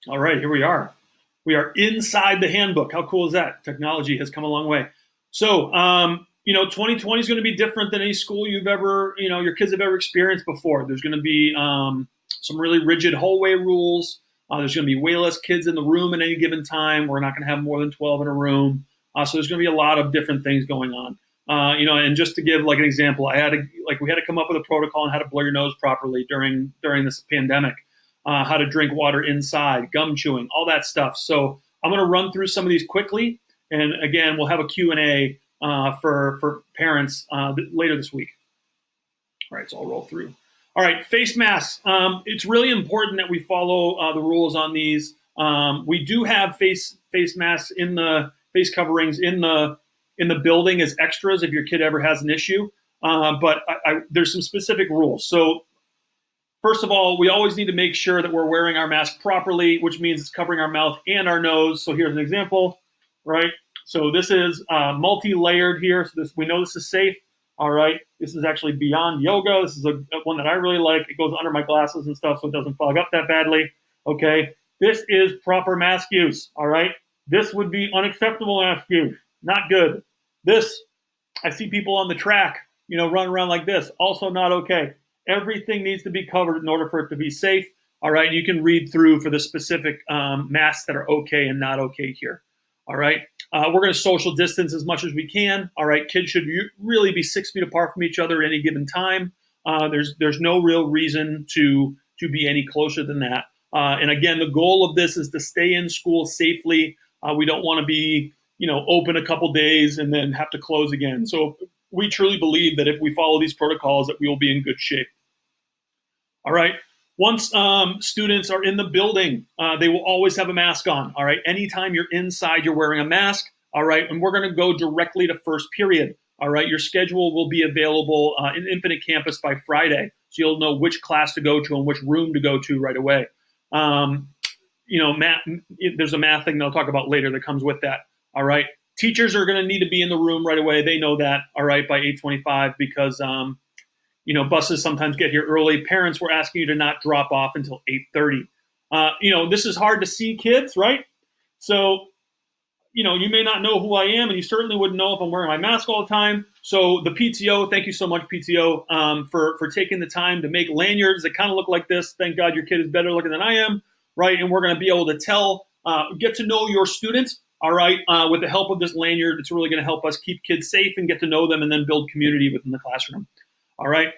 All right, here we are. We are inside the handbook. How cool is that? Technology has come a long way. So, 2020 is going to be different than any school you've ever, your kids have ever experienced before. There's going to be some really rigid hallway rules. There's going to be way less kids in the room at any given time. We're not going to have more than 12 in a room. So there's going to be a lot of different things going on. And just to give like an example, we had to come up with a protocol on how to blow your nose properly during this pandemic. How to drink water inside, gum chewing, all that stuff. So I'm going to run through some of these quickly. And again, we'll have a Q&A for parents later this week. All right, so I'll roll through. All right, face masks. It's really important that we follow the rules on these. We do have face masks in the face coverings in the building as extras if your kid ever has an issue. But there's some specific rules. So first of all, we always need to make sure that we're wearing our mask properly, which means it's covering our mouth and our nose. So here's an example, right? So this is multi-layered here. So we know this is safe. All right. This is actually Beyond Yoga. This is a one that I really like. It goes under my glasses and stuff, so it doesn't fog up that badly. Okay. This is proper mask use. All right. This would be unacceptable mask use. Not good. This, I see people on the track, run around like this. Also not okay. Everything needs to be covered in order for it to be safe. All right. You can read through for the specific masks that are okay and not okay here. All right. We're going to social distance as much as we can. All right. Kids should really be 6 feet apart from each other at any given time. There's no real reason to be any closer than that. And again, the goal of this is to stay in school safely. We don't want to be, open a couple days and then have to close again. So we truly believe that if we follow these protocols, that we will be in good shape. All right. Once students are in the building, they will always have a mask on. All right. Anytime you're inside, you're wearing a mask. All right. And we're going to go directly to first period. All right. Your schedule will be available in Infinite Campus by Friday. So you'll know which class to go to and which room to go to right away. Math, there's a math thing they'll talk about later that comes with that. All right. Teachers are going to need to be in the room right away. They know that. All right. By 8:25 because buses sometimes get here early. Parents were asking you to not drop off until 8:30. This is hard to see kids, right? So, you may not know who I am, and you certainly wouldn't know if I'm wearing my mask all the time. So the PTO, thank you so much, PTO, for taking the time to make lanyards that kind of look like this. Thank God your kid is better looking than I am, right? And we're going to be able to get to know your student, all right, with the help of this lanyard. It's really going to help us keep kids safe and get to know them and then build community within the classroom. All right.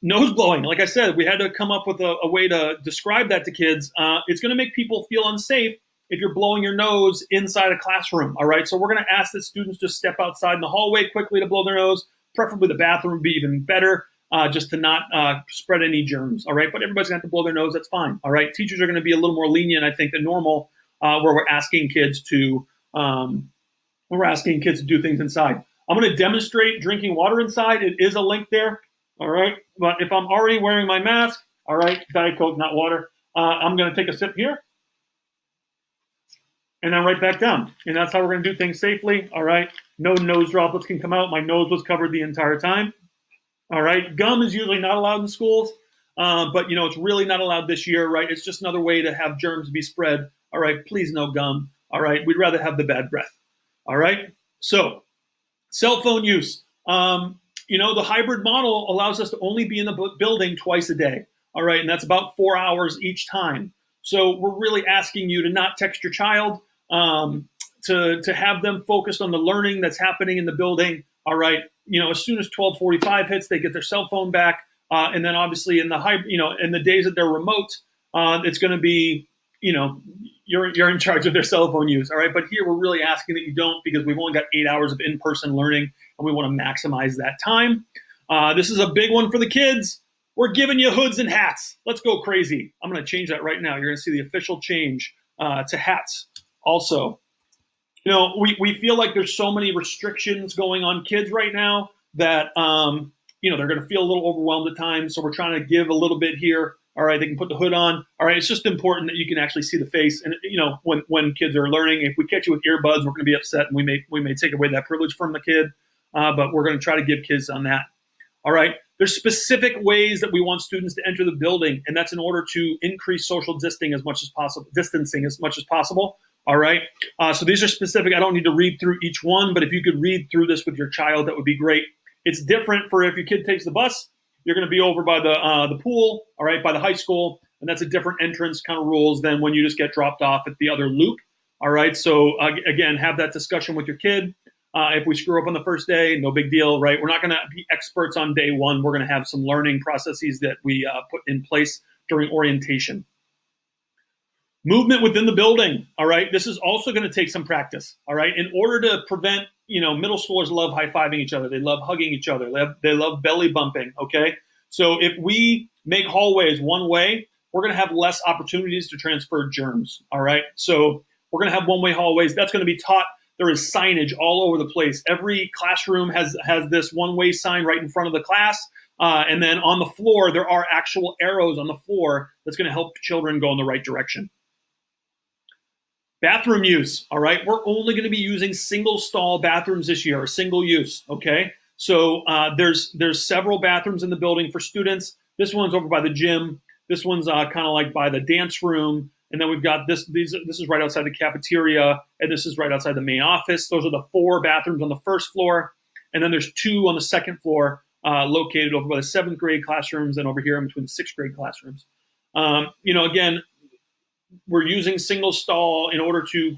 Nose blowing. Like I said, we had to come up with a way to describe that to kids. It's going to make people feel unsafe if you're blowing your nose inside a classroom. All right. So we're going to ask that students just step outside in the hallway quickly to blow their nose. Preferably the bathroom would be even better, just to not spread any germs. All right. But everybody's going to have to blow their nose. That's fine. All right. Teachers are going to be a little more lenient, I think, than normal, where we're asking kids to do things inside. I'm going to demonstrate drinking water inside. It is a link there. All right. But if I'm already wearing my mask, all right, Diet Coke, not water, I'm going to take a sip here and then right back down. And that's how we're going to do things safely. All right. No nose droplets can come out. My nose was covered the entire time. All right. Gum is usually not allowed in schools, but, it's really not allowed this year, right? It's just another way to have germs be spread. All right. Please, no gum. All right. We'd rather have the bad breath. All right. So cell phone use. The hybrid model allows us to only be in the building twice a day. All right. And that's about 4 hours each time. So we're really asking you to not text your child, to have them focused on the learning that's happening in the building. All right. As soon as 12:45 hits, they get their cell phone back. And then obviously in the days that they're remote, it's going to be, you're in charge of their cell phone use. All right. But here we're really asking that you don't, because we've only got 8 hours of in-person learning and we want to maximize that time. This is a big one for the kids. We're giving you hoods and hats. Let's go crazy. I'm going to change that right now. You're going to see the official change to hats. Also, we feel like there's so many restrictions going on kids right now that, they're going to feel a little overwhelmed at times. So we're trying to give a little bit here. All right, they can put the hood on. All right, it's just important that you can actually see the face. And when kids are learning, if we catch you with earbuds, we're going to be upset, and we may take away that privilege from the kid. But we're going to try to give kids on that. All right. There's specific ways that we want students to enter the building, and that's in order to increase social distancing as much as possible. All right. So these are specific. I don't need to read through each one, but if you could read through this with your child, that would be great. It's different for if your kid takes the bus, you're going to be over by the pool, all right, by the high school, and that's a different entrance kind of rules than when you just get dropped off at the other loop. All right. So again, have that discussion with your kid. If we screw up on the first day, no big deal, right? We're not going to be experts on day one. We're going to have some learning processes that we put in place during orientation. Movement within the building, all right? This is also going to take some practice, all right? In order to prevent, middle schoolers love high-fiving each other. They love hugging each other. They love belly bumping, okay? So if we make hallways one way, we're going to have less opportunities to transfer germs, all right? So we're going to have one-way hallways. That's going to be taught. There is signage all over the place. Every classroom has this one-way sign right in front of the class. And then on the floor, there are actual arrows on the floor that's going to help children go in the right direction. Bathroom use, all right? We're only going to be using single stall bathrooms this year, or single use, okay? So there's several bathrooms in the building for students. This one's over by the gym. This one's kind of like by the dance room. And then we've got this is right outside the cafeteria, and this is right outside the main office. Those are the 4 bathrooms on the first floor. And then there's 2 on the second floor located over by the 7th grade classrooms and over here in between the 6th grade classrooms. Again, we're using single stall in order to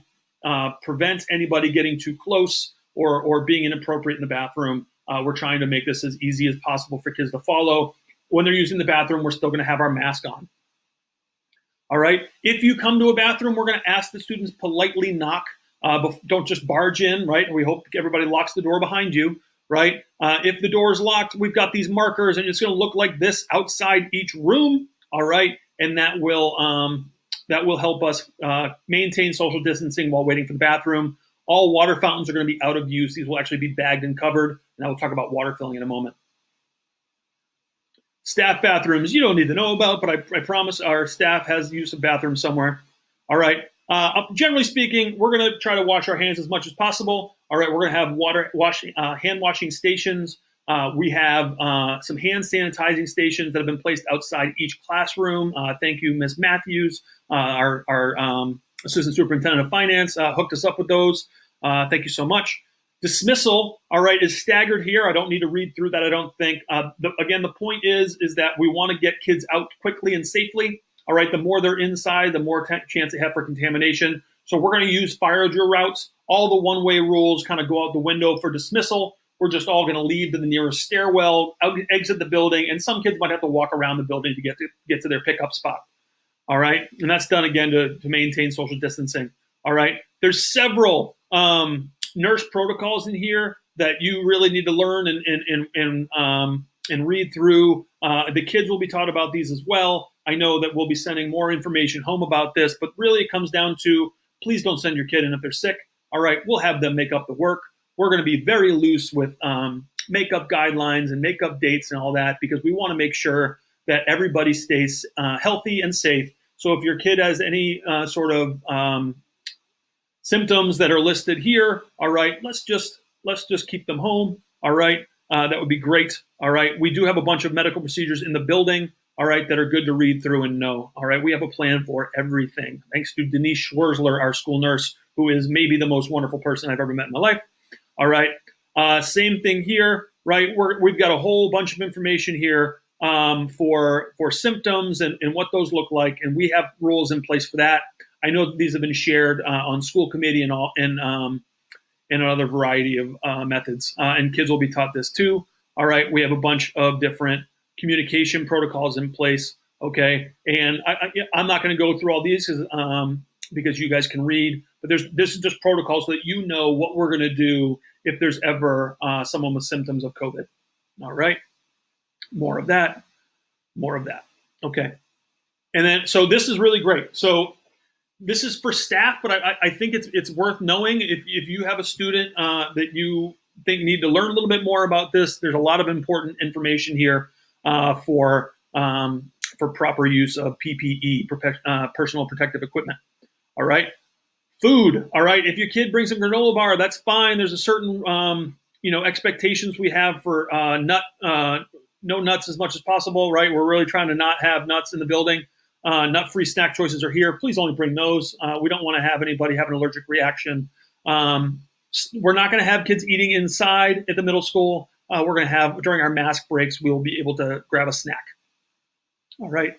prevent anybody getting too close or being inappropriate in the bathroom. We're trying to make this as easy as possible for kids to follow. When they're using the bathroom, we're still going to have our mask on. All right. If you come to a bathroom, we're going to ask the students politely knock. Don't just barge in, right? We hope everybody locks the door behind you, right? If the door is locked, we've got these markers, and it's going to look like this outside each room. All right, and that will help us maintain social distancing while waiting for the bathroom. All water fountains are going to be out of use. These will actually be bagged and covered, and I will talk about water filling in a moment. Staff bathrooms, you don't need to know about, but I promise our staff has use of bathrooms somewhere. All right. Generally speaking, we're going to try to wash our hands as much as possible. All right. We're going to have hand washing stations. We have some hand sanitizing stations that have been placed outside each classroom. Thank you, Ms. Matthews, our Assistant Superintendent of Finance, hooked us up with those. Thank you so much. Dismissal, all right, is staggered here. I don't need to read through that, I don't think. Again, the point is that we want to get kids out quickly and safely. All right, the more they're inside, the more chance they have for contamination. So we're going to use fire drill routes. All the one-way rules kind of go out the window for dismissal. We're just all going to leave to the nearest stairwell, exit the building, and some kids might have to walk around the building to get to their pickup spot. All right, and that's done again to maintain social distancing. All right, there's several nurse protocols in here that you really need to learn and read through. The kids will be taught about these as well. I know that we'll be sending more information home about this, but really it comes down to, please don't send your kid in if they're sick. All right, we'll have them make up the work. We're going to be very loose with makeup guidelines and makeup dates and all that, because we want to make sure that everybody stays healthy and safe. So if your kid has any sort of symptoms that are listed here, all right, let's just keep them home. All right, that would be great. All right, we do have a bunch of medical procedures in the building, all right, that are good to read through and know. All right, we have a plan for everything. Thanks to Denise Schwerzler, our school nurse, who is maybe the most wonderful person I've ever met in my life. All right, same thing here, right? We've got a whole bunch of information here for symptoms and what those look like, and we have rules in place for that. I know that these have been shared on school committee and another variety of methods, and kids will be taught this too. All right, we have a bunch of different communication protocols in place. Okay, and I'm not going to go through all these because you guys can read, but this is just protocols so that you know what we're going to do if there's ever someone with symptoms of COVID. All right, more of that. Okay, and then so this is really great. So this is for staff, but I think it's worth knowing if you have a student that you think need to learn a little bit more about this. There's a lot of important information here for proper use of PPE, personal protective equipment. All right, food. All right, if your kid brings a granola bar, that's fine. There's a certain expectations we have for nut no nuts as much as possible, right? We're really trying to not have nuts in the building. Nut-free snack choices are here. Please only bring those. We don't want to have anybody have an allergic reaction. We're not going to have kids eating inside at the middle school. We're going to have, during our mask breaks, we'll be able to grab a snack. All right.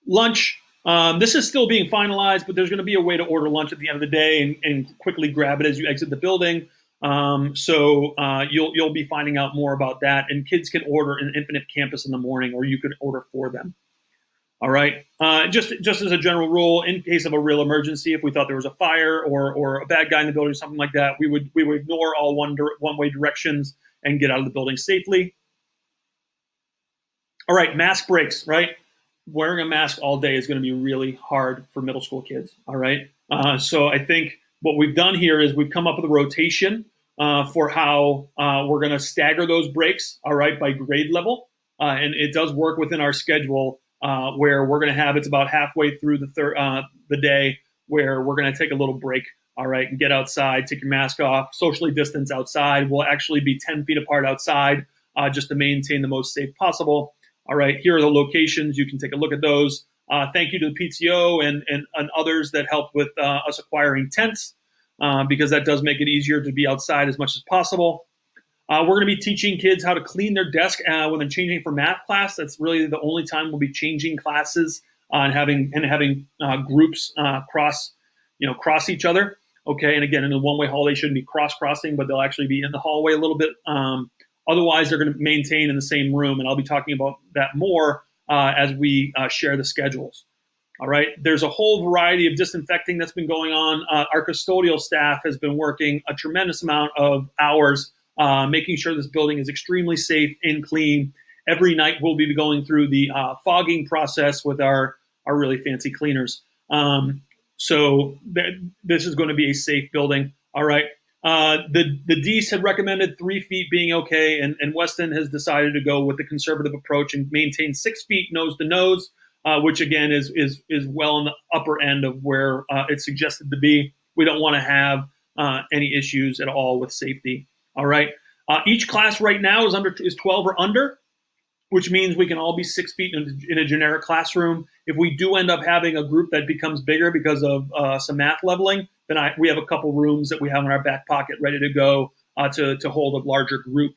Lunch. This is still being finalized, but there's going to be a way to order lunch at the end of the day and quickly grab it as you exit the building. So you'll be finding out more about that. And kids can order in Infinite Campus in the morning, or you could order for them. All right. Just as a general rule, in case of a real emergency, if we thought there was a fire or a bad guy in the building or something like that, we would ignore all one-way directions and get out of the building safely. All right, mask breaks, right? Wearing a mask all day is going to be really hard for middle school kids. All right. So I think what we've done here is we've come up with a rotation for how we're going to stagger those breaks. All right, by grade level, and it does work within our schedule. Where we're going to have, it's about halfway through the day where we're going to take a little break, all right, and get outside, take your mask off, socially distance outside. We'll actually be 10 feet apart outside just to maintain the most safe possible. All right, here are the locations. You can take a look at those. Thank you to the PTO and others that helped with us acquiring tents because that does make it easier to be outside as much as possible. We're going to be teaching kids how to clean their desk when they're changing for math class. That's really the only time we'll be changing classes and having groups cross each other. Okay, and again, in the one-way hall, they shouldn't be crossing, but they'll actually be in the hallway a little bit. Otherwise, they're going to maintain in the same room, and I'll be talking about that more as we share the schedules. All right, there's a whole variety of disinfecting that's been going on. Our custodial staff has been working a tremendous amount of hours making sure this building is extremely safe and clean. Every night we'll be going through the fogging process with our really fancy cleaners. So this is going to be a safe building. All right. The Dees had recommended 3 feet being okay, and Weston has decided to go with the conservative approach and maintain 6 feet nose to nose, which again is well in the upper end of where it's suggested to be. We don't want to have any issues at all with safety. All right. Each class right now is 12 or under, which means we can all be 6 feet in a generic classroom. If we do end up having a group that becomes bigger because of some math leveling, then we have a couple rooms that we have in our back pocket ready to go to hold a larger group.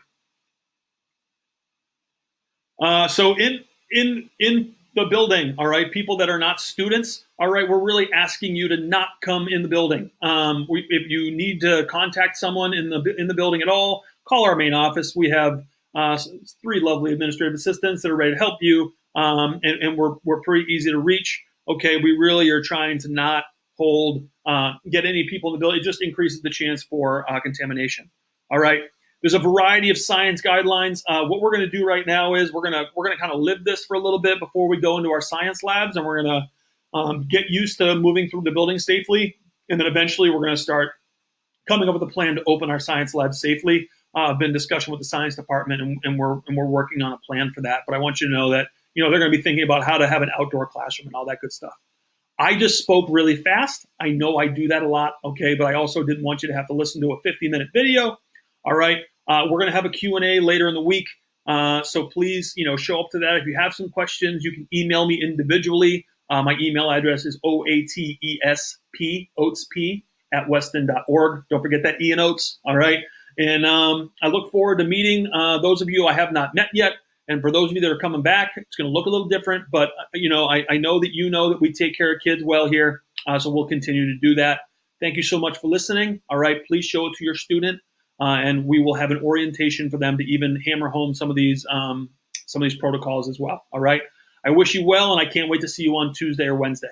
So in the building, all right, people that are not students, all right, we're really asking you to not come in the building. If you need to contact someone in the building at all, call our main office. We have 3 lovely administrative assistants that are ready to help you, and we're pretty easy to reach. Okay, we really are trying to not get any people in the building. It just increases the chance for contamination. All right. There's a variety of science guidelines. What we're going to do right now is we're going to kind of live this for a little bit before we go into our science labs, and we're going to get used to moving through the building safely, and then eventually we're going to start coming up with a plan to open our science lab safely. I've been in discussion with the science department, and we're working on a plan for that. But I want you to know that they're going to be thinking about how to have an outdoor classroom and all that good stuff. I just spoke really fast. I know I do that a lot, okay, but I also didn't want you to have to listen to a 50-minute video. All right. We're going to have a Q&A later in the week. So please, show up to that. If you have some questions, you can email me individually. My email address is oatesp@weston.org. Don't forget that E in Oats. All right. And I look forward to meeting those of you I have not met yet. And for those of you that are coming back, it's going to look a little different. But, I know that we take care of kids well here. So we'll continue to do that. Thank you so much for listening. All right. Please show it to your student. And we will have an orientation for them to even hammer home some of these protocols as well. All right. I wish you well, and I can't wait to see you on Tuesday or Wednesday.